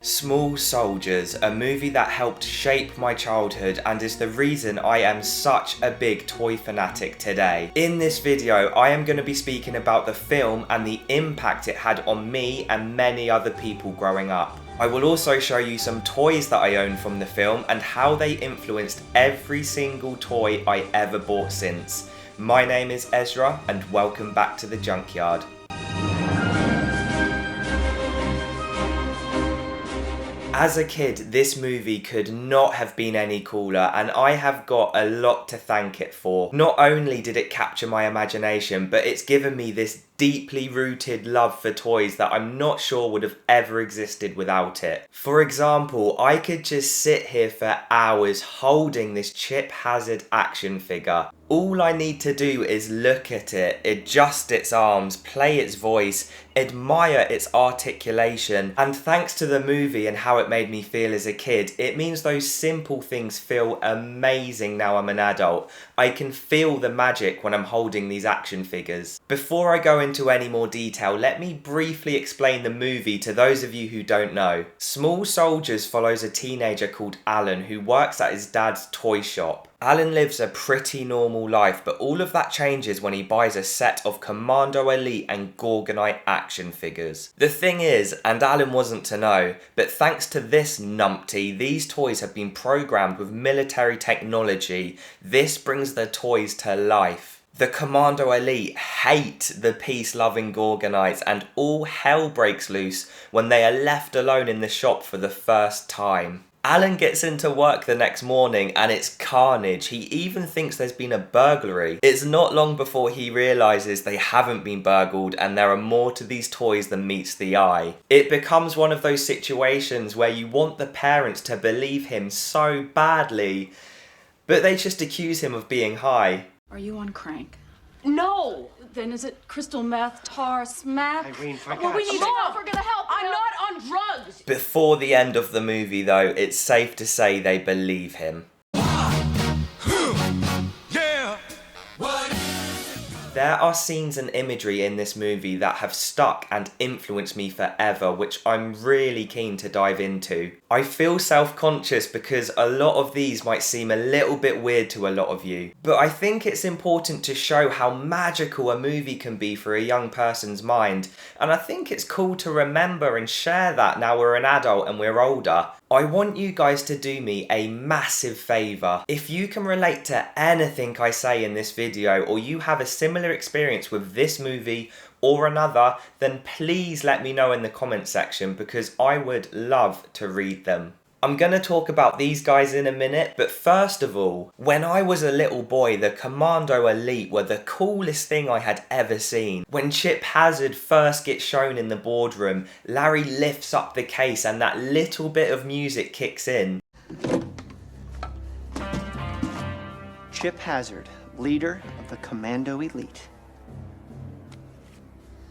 Small Soldiers, a movie that helped shape my childhood and is the reason I am such a big toy fanatic today. In this video, I am going to be speaking about the film and the impact it had on me and many other people growing up. I will also show you some toys that I own from the film and how they influenced every single toy I ever bought since. My name is Ezra and welcome back to the Junkyard. As a kid, this movie could not have been any cooler, and I have got a lot to thank it for. Not only did it capture my imagination, but it's given me this deeply rooted love for toys that I'm not sure would have ever existed without it. For example, I could just sit here for hours holding this Chip Hazard action figure. All I need to do is look at it, adjust its arms, play its voice, admire its articulation, and thanks to the movie and how it made me feel as a kid, it means those simple things feel amazing now I'm an adult. I can feel the magic when I'm holding these action figures. Before I go into any more detail, let me briefly explain the movie to those of you who don't know. Small Soldiers follows a teenager called Alan who works at his dad's toy shop. Alan lives a pretty normal life, but all of that changes when he buys a set of Commando Elite and Gorgonite action figures. The thing is, and Alan wasn't to know, but thanks to this numpty, these toys have been programmed with military technology. This brings the toys to life. The Commando Elite hate the peace-loving Gorgonites, and all hell breaks loose when they are left alone in the shop for the first time. Alan gets into work the next morning and it's carnage. He even thinks there's been a burglary. It's not long before he realises they haven't been burgled and there are more to these toys than meets the eye. It becomes one of those situations where you want the parents to believe him so badly, but they just accuse him of being high. Are you on crank? No! Then is it crystal meth, tar, smack? Irene, for Well, we need Mom, we're gonna help I'm you. not on drugs! Before the end of the movie though, it's safe to say they believe him. There are scenes and imagery in this movie that have stuck and influenced me forever, which I'm really keen to dive into. I feel self-conscious because a lot of these might seem a little bit weird to a lot of you, but I think it's important to show how magical a movie can be for a young person's mind, and I think it's cool to remember and share that now we're an adult and we're older. I want you guys to do me a massive favour. If you can relate to anything I say in this video, or you have a similar experience with this movie or another, then please let me know in the comment section because I would love to read them. I'm going to talk about these guys in a minute, but first of all, when I was a little boy, the Commando Elite were the coolest thing I had ever seen. When Chip Hazard first gets shown in the boardroom, Larry lifts up the case and that little bit of music kicks in. Chip Hazard, leader of the Commando Elite.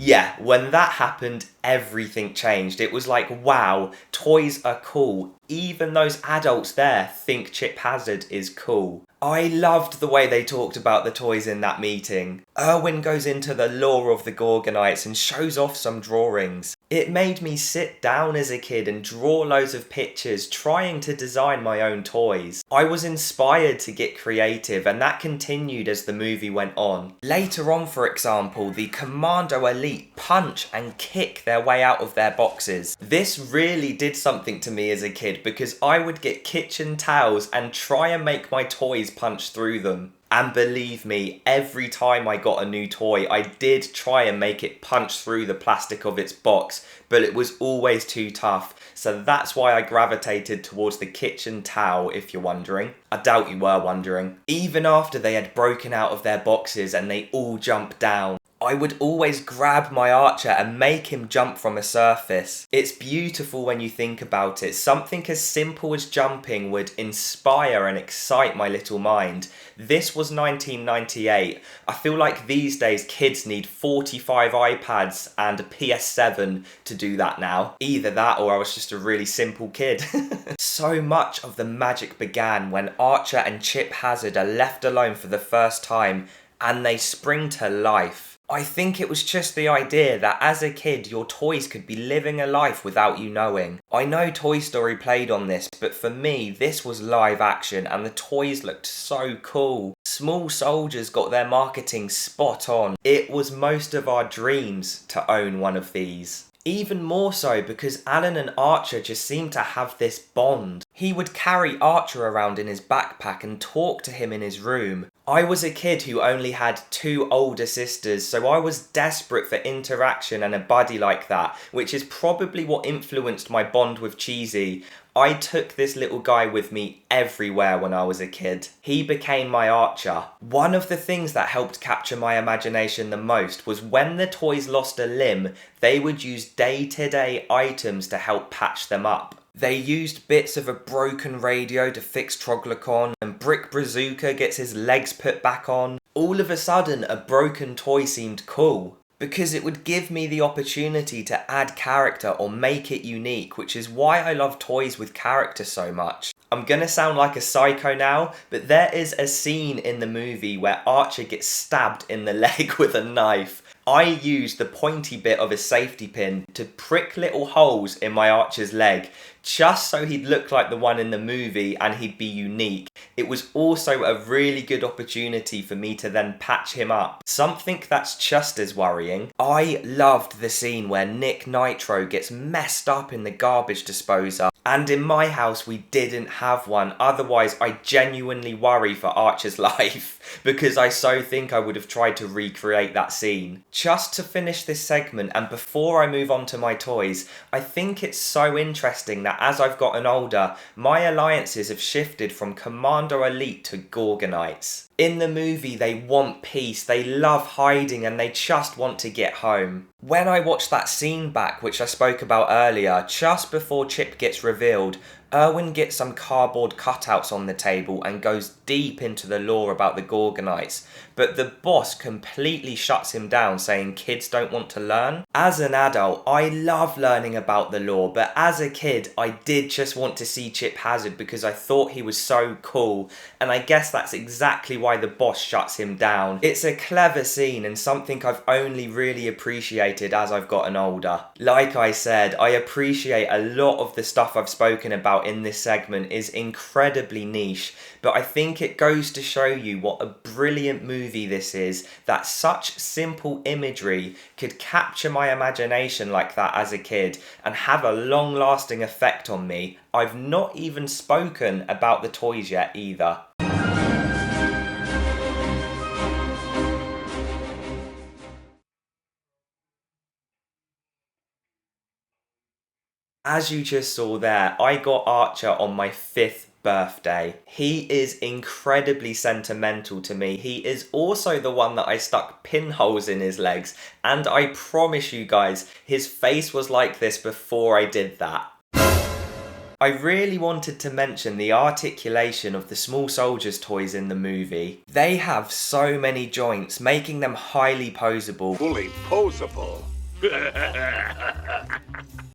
Yeah, when that happened, everything changed. It was like, wow, toys are cool. Even those adults there think Chip Hazard is cool. I loved the way they talked about the toys in that meeting. Irwin goes into the lore of the Gorgonites and shows off some drawings. It made me sit down as a kid and draw loads of pictures trying to design my own toys. I was inspired to get creative and that continued as the movie went on. Later on, for example, the Commando Elite punch and kick their way out of their boxes. This really did something to me as a kid because I would get kitchen towels and try and make my toys punch through them. And believe me, every time I got a new toy, I did try and make it punch through the plastic of its box, but it was always too tough. So that's why I gravitated towards the kitchen towel, if you're wondering. I doubt you were wondering. Even after they had broken out of their boxes and they all jumped down, I would always grab my archer and make him jump from a surface. It's beautiful when you think about it. Something as simple as jumping would inspire and excite my little mind. This was 1998. I feel like these days kids need 45 iPads and a PS7 to do that now. Either that or I was just a really simple kid. So much of the magic began when Archer and Chip Hazard are left alone for the first time and they spring to life. I think it was just the idea that as a kid your toys could be living a life without you knowing. I know Toy Story played on this, but for me this was live action and the toys looked so cool. Small Soldiers got their marketing spot on. It was most of our dreams to own one of these. Even more so because Alan and Archer just seemed to have this bond. He would carry Archer around in his backpack and talk to him in his room. I was a kid who only had 2 older sisters, so I was desperate for interaction and a buddy like that, which is probably what influenced my bond with Cheesy. I took this little guy with me everywhere when I was a kid. He became my Archer. One of the things that helped capture my imagination the most was when the toys lost a limb, they would use day-to-day items to help patch them up. They used bits of a broken radio to fix Troglodyte, and Brick Bazooka gets his legs put back on. All of a sudden, a broken toy seemed cool, because it would give me the opportunity to add character or make it unique, which is why I love toys with character so much. I'm gonna sound like a psycho now, but there is a scene in the movie where Archer gets stabbed in the leg with a knife. I used the pointy bit of a safety pin to prick little holes in my Archer's leg, just so he'd look like the one in the movie and he'd be unique. It was also a really good opportunity for me to then patch him up. Something that's just as worrying. I loved the scene where Nick Nitro gets messed up in the garbage disposer, and in my house we didn't have one, otherwise I genuinely worry for Archer's life, because I so think I would have tried to recreate that scene. Just to finish this segment, and before I move on to my toys, I think it's so interesting that as I've gotten older, my alliances have shifted from Commando Elite to Gorgonites. In the movie, they want peace, they love hiding, and they just want to get home. When I watched that scene back, which I spoke about earlier, just before Chip gets revealed, Erwin gets some cardboard cutouts on the table and goes deep into the lore about the Gorgonites, but the boss completely shuts him down, saying kids don't want to learn. As an adult, I love learning about the lore, but as a kid, I did just want to see Chip Hazard because I thought he was so cool, and I guess that's exactly why the boss shuts him down. It's a clever scene and something I've only really appreciated as I've gotten older. Like I said, I appreciate a lot of the stuff I've spoken about in this segment is incredibly niche, but I think it goes to show you what a brilliant movie this is, that such simple imagery could capture my imagination like that as a kid and have a long-lasting effect on me. I've not even spoken about the toys yet either. As you just saw there, I got Archer on my 5th birthday. He is incredibly sentimental to me. He is also the one that I stuck pinholes in his legs, and I promise you guys, his face was like this before I did that. I really wanted to mention the articulation of the Small Soldiers toys in the movie. They have so many joints, making them highly posable. Fully posable.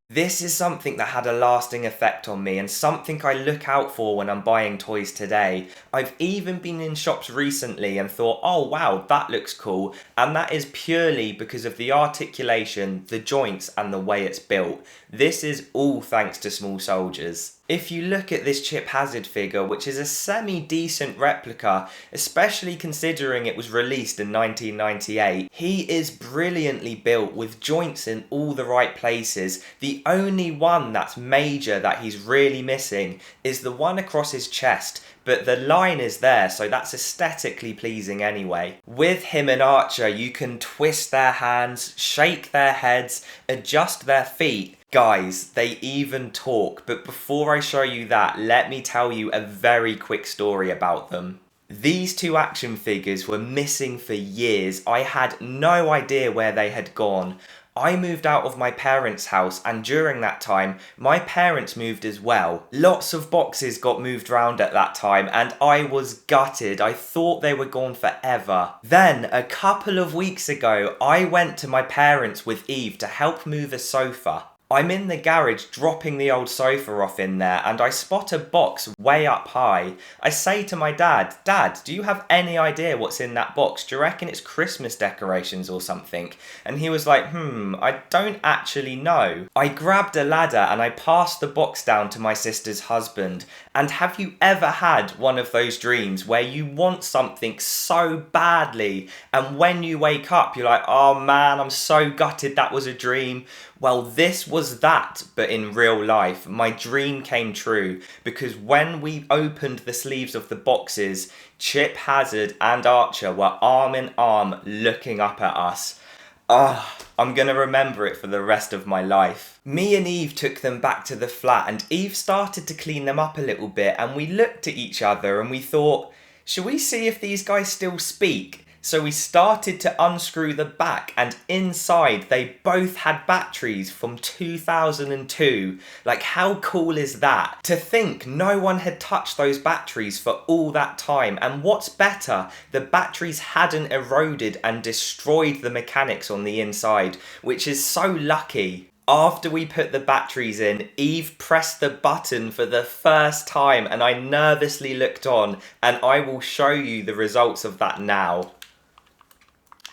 This is something that had a lasting effect on me and something I look out for when I'm buying toys today. I've even been in shops recently and thought, oh wow, that looks cool, and that is purely because of the articulation, the joints and the way it's built. This is all thanks to Small Soldiers. If you look at this Chip Hazard figure, which is a semi-decent replica, especially considering it was released in 1998, he is brilliantly built with joints in all the right places. The only one that's major that he's really missing is the one across his chest, but the line is there, so that's aesthetically pleasing anyway. With him and Archer, you can twist their hands, shake their heads, adjust their feet. Guys, they even talk, but before I show you that, let me tell you a very quick story about them. These two action figures were missing for years. I had no idea where they had gone. I moved out of my parents' house, and during that time, my parents moved as well. Lots of boxes got moved around at that time, and I was gutted. I thought they were gone forever. Then, a couple of weeks ago, I went to my parents with Eve to help move a sofa. I'm in the garage dropping the old sofa off in there and I spot a box way up high. I say to my dad, "Dad, do you have any idea what's in that box? Do you reckon it's Christmas decorations or something?" And he was like, I don't actually know. I grabbed a ladder and I passed the box down to my sister's husband. And have you ever had one of those dreams where you want something so badly and when you wake up you're like, oh man, I'm so gutted that was a dream? Well, this was that, but in real life. My dream came true because when we opened the sleeves of the boxes, Chip Hazard and Archer were arm in arm looking up at us. I'm gonna remember it for the rest of my life. Me and Eve took them back to the flat and Eve started to clean them up a little bit and we looked at each other and we thought, should we see if these guys still speak? So we started to unscrew the back and inside they both had batteries from 2002. Like, how cool is that? To think no one had touched those batteries for all that time, and what's better, the batteries hadn't eroded and destroyed the mechanics on the inside, which is so lucky. After we put the batteries in, Eve pressed the button for the first time and I nervously looked on, and I will show you the results of that now.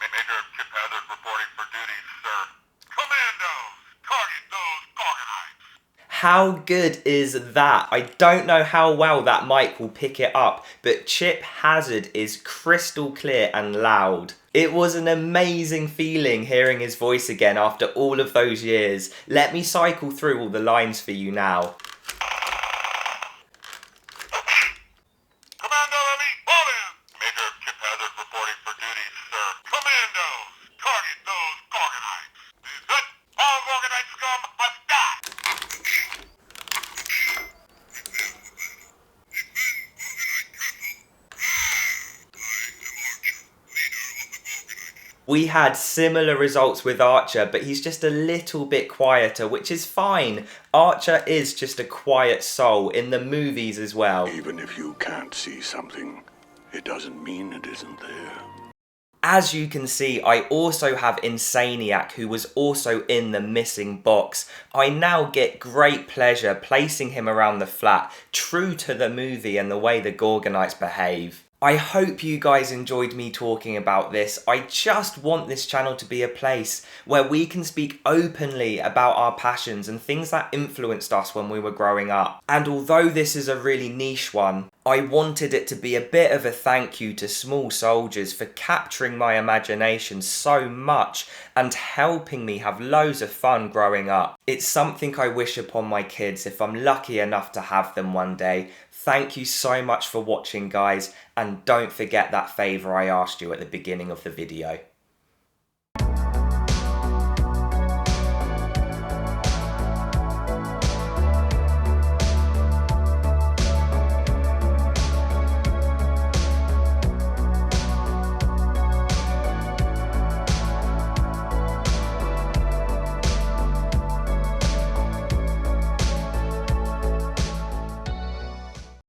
Major Chip Hazard reporting for duty, sir. Commandos, target those Gorgonites. How good is that? I don't know how well that mic will pick it up, but Chip Hazard is crystal clear and loud. It was an amazing feeling hearing his voice again after all of those years. Let me cycle through all the lines for you now. Commando Elite, fall in. Major Chip Hazard reporting for duty, sir. Commandos, target those Gorgonites. Good. All Gorgonite scum must die. We had similar results with Archer, but he's just a little bit quieter, which is fine. Archer is just a quiet soul in the movies as well. Even if you can't see something, it doesn't mean it isn't there. As you can see, I also have Insaniac, who was also in the missing box. I now get great pleasure placing him around the flat, true to the movie and the way the Gorgonites behave. I hope you guys enjoyed me talking about this. I just want this channel to be a place where we can speak openly about our passions and things that influenced us when we were growing up. And although this is a really niche one, I wanted it to be a bit of a thank you to Small Soldiers for capturing my imagination so much and helping me have loads of fun growing up. It's something I wish upon my kids if I'm lucky enough to have them one day. Thank you so much for watching, guys, and don't forget that favour I asked you at the beginning of the video.